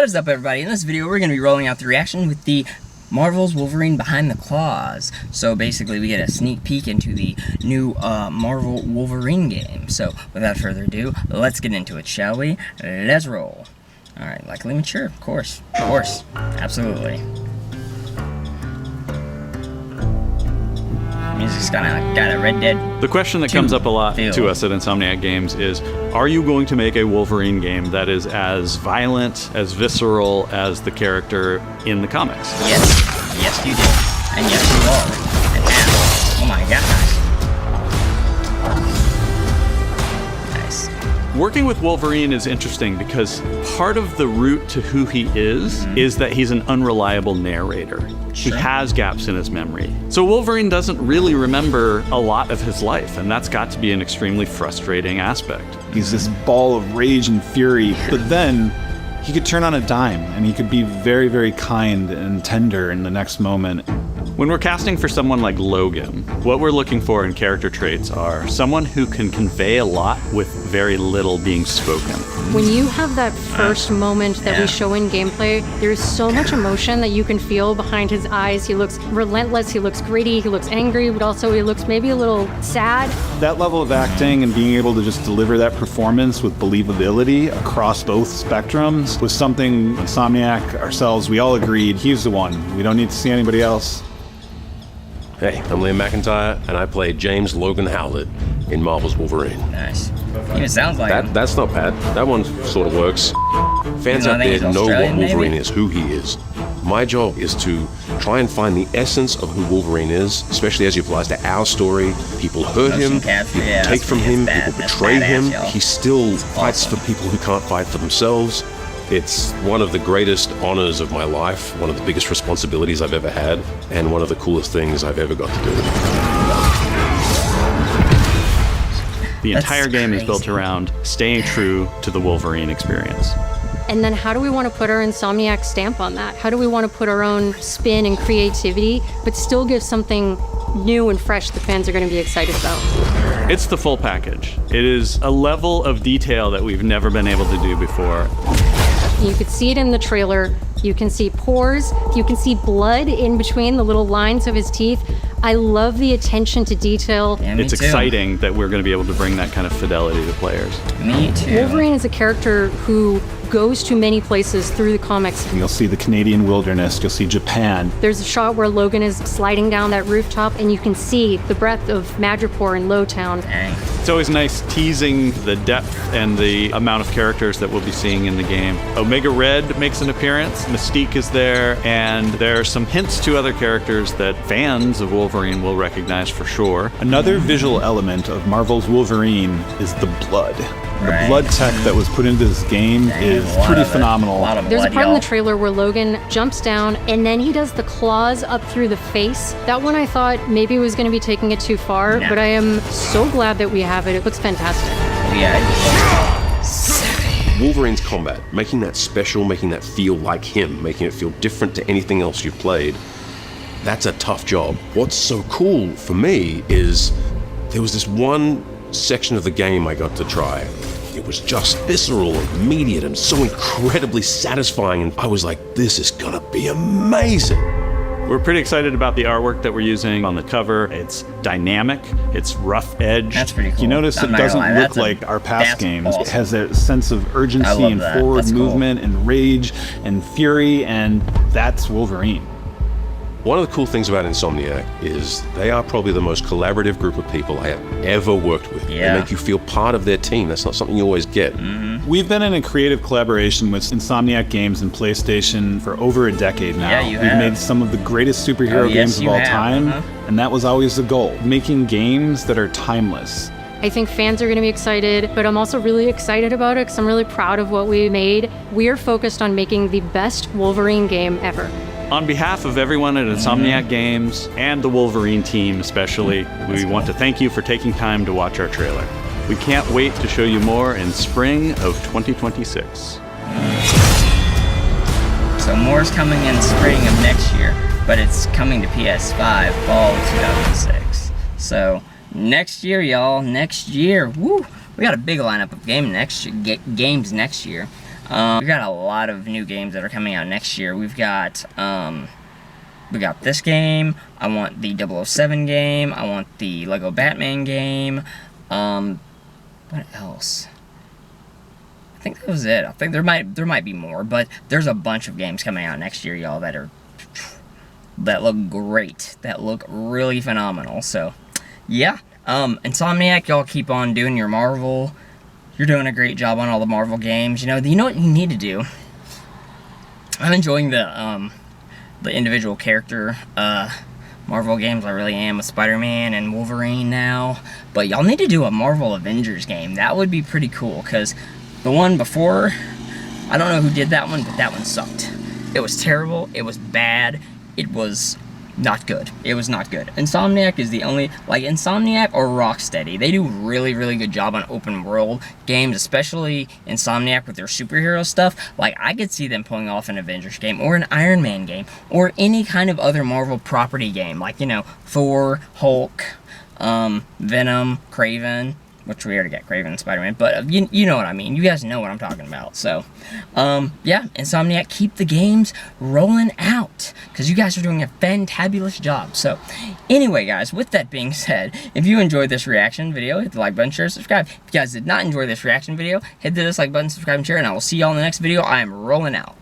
What is up, everybody? In this video, we're going to be rolling out the reaction with the Marvel's Wolverine Behind the Claws. So basically, we get a sneak peek into the new Marvel Wolverine game. So without further ado, let's get into it, shall we? Let's roll. Alright, likely mature, of course. Absolutely. Music's got a Red Dead. The question that comes up a lot to us at Insomniac Games is, are you going to make a Wolverine game that is as violent, as visceral as the character in the comics? Yes you did. And yes you are. And now, oh my gosh. Nice. Working with Wolverine is interesting because part of the route to who he is that he's an unreliable narrator. He has gaps in his memory. So Wolverine doesn't really remember a lot of his life, and that's got to be an extremely frustrating aspect. He's this ball of rage and fury, but then he could turn on a dime, and he could be very, very kind and tender in the next moment. When we're casting for someone like Logan, what we're looking for in character traits are someone who can convey a lot with very little being spoken. When you have that first moment that we show in gameplay, there's so much emotion that you can feel behind his eyes. He looks relentless, he looks gritty, he looks angry, but also he looks maybe a little sad. That level of acting and being able to just deliver that performance with believability across both spectrums was something Insomniac, ourselves, we all agreed he's the one. We don't need to see anybody else. Hey, I'm Liam McIntyre, and I play James Logan Howlett in Marvel's Wolverine. Nice. Even sounds like him. That's not bad. That one sort of works. Fans out there know what Wolverine is, who he is. My job is to try and find the essence of who Wolverine is, especially as it applies to our story. People hurt him, people take from him, people betray him. He still fights for people who can't fight for themselves. It's one of the greatest honors of my life, one of the biggest responsibilities I've ever had, and one of the coolest things I've ever got to do. The entire game is built around staying true to the Wolverine experience. And then how do we want to put our Insomniac stamp on that? How do we want to put our own spin and creativity, but still give something new and fresh the fans are going to be excited about? It's the full package. It is a level of detail that we've never been able to do before. You could see it in the trailer. You can see pores. You can see blood in between the little lines of his teeth. I love the attention to detail. Yeah, it's exciting that we're going to be able to bring that kind of fidelity to players. Me too. Wolverine is a character who goes to many places through the comics. You'll see the Canadian wilderness, you'll see Japan. There's a shot where Logan is sliding down that rooftop and you can see the breadth of Madripoor in Lowtown. Dang. It's always nice teasing the depth and the amount of characters that we'll be seeing in the game. Omega Red makes an appearance, Mystique is there, and there are some hints to other characters that fans of Wolverine will recognize for sure. Another visual element of Marvel's Wolverine is the blood. The blood tech that was put into this game is pretty phenomenal. There's a part in the trailer where Logan jumps down and then he does the claws up through the face. That one I thought maybe was going to be taking it too far, but I am so glad that we have it. It looks fantastic. Wolverine's combat, making that special, making that feel like him, making it feel different to anything else you've played, that's a tough job. What's so cool for me is there was this one section of the game I got to try. It was just visceral and immediate and so incredibly satisfying, and I was like, this is gonna be amazing. We're pretty excited about the artwork that we're using on the cover. It's dynamic, it's rough edge. That's pretty cool. You notice it doesn't look like our past games. It has a sense of urgency and forward movement and rage and fury, and that's Wolverine. One of the cool things about Insomniac is they are probably the most collaborative group of people I have ever worked with. They make you feel part of their team. That's not something you always get. We've been in a creative collaboration with Insomniac Games and PlayStation for over a decade now. We've made some of the greatest superhero games of all time, and that was always the goal, making games that are timeless. I think fans are going to be excited, but I'm also really excited about it because I'm really proud of what we made. We are focused on making the best Wolverine game ever. On behalf of everyone at Insomniac Games and the Wolverine team especially, we want to thank you for taking time to watch our trailer. We can't wait to show you more in spring of 2026. So more's coming in spring of next year, but it's coming to PS5 fall of 2006. So next year, y'all, next year, woo! We got a big lineup of games next year. We got a lot of new games that are coming out next year. We got this game. I want the 007 game. I want the Lego Batman game. What else? I think that was it. I think there might be more, but there's a bunch of games coming out next year, y'all, that look great. That look really phenomenal. So, yeah. Insomniac, y'all keep on doing your Marvel. You're doing a great job on all the Marvel games. You know what you need to do? I'm enjoying the individual character Marvel games. I really am with Spider-Man and Wolverine now. But y'all need to do a Marvel Avengers game. That would be pretty cool, because the one before, I don't know who did that one, but that one sucked. It was terrible. It was bad. It was not good. It was not good. Insomniac is the only, like, Insomniac or Rocksteady, they do really, really good job on open world games, especially Insomniac with their superhero stuff. Like, I could see them pulling off an Avengers game, or an Iron Man game, or any kind of other Marvel property game, like, you know, Thor, Hulk, Venom, Kraven, which we already got Kraven and Spider-Man, but you know what I mean. You guys know what I'm talking about. So, yeah, Insomniac, keep the games rolling out, because you guys are doing a fantabulous job. So, anyway, guys, with that being said, if you enjoyed this reaction video, hit the like button, share, subscribe. If you guys did not enjoy this reaction video, hit the dislike button, subscribe, and share, and I will see y'all in the next video. I am rolling out.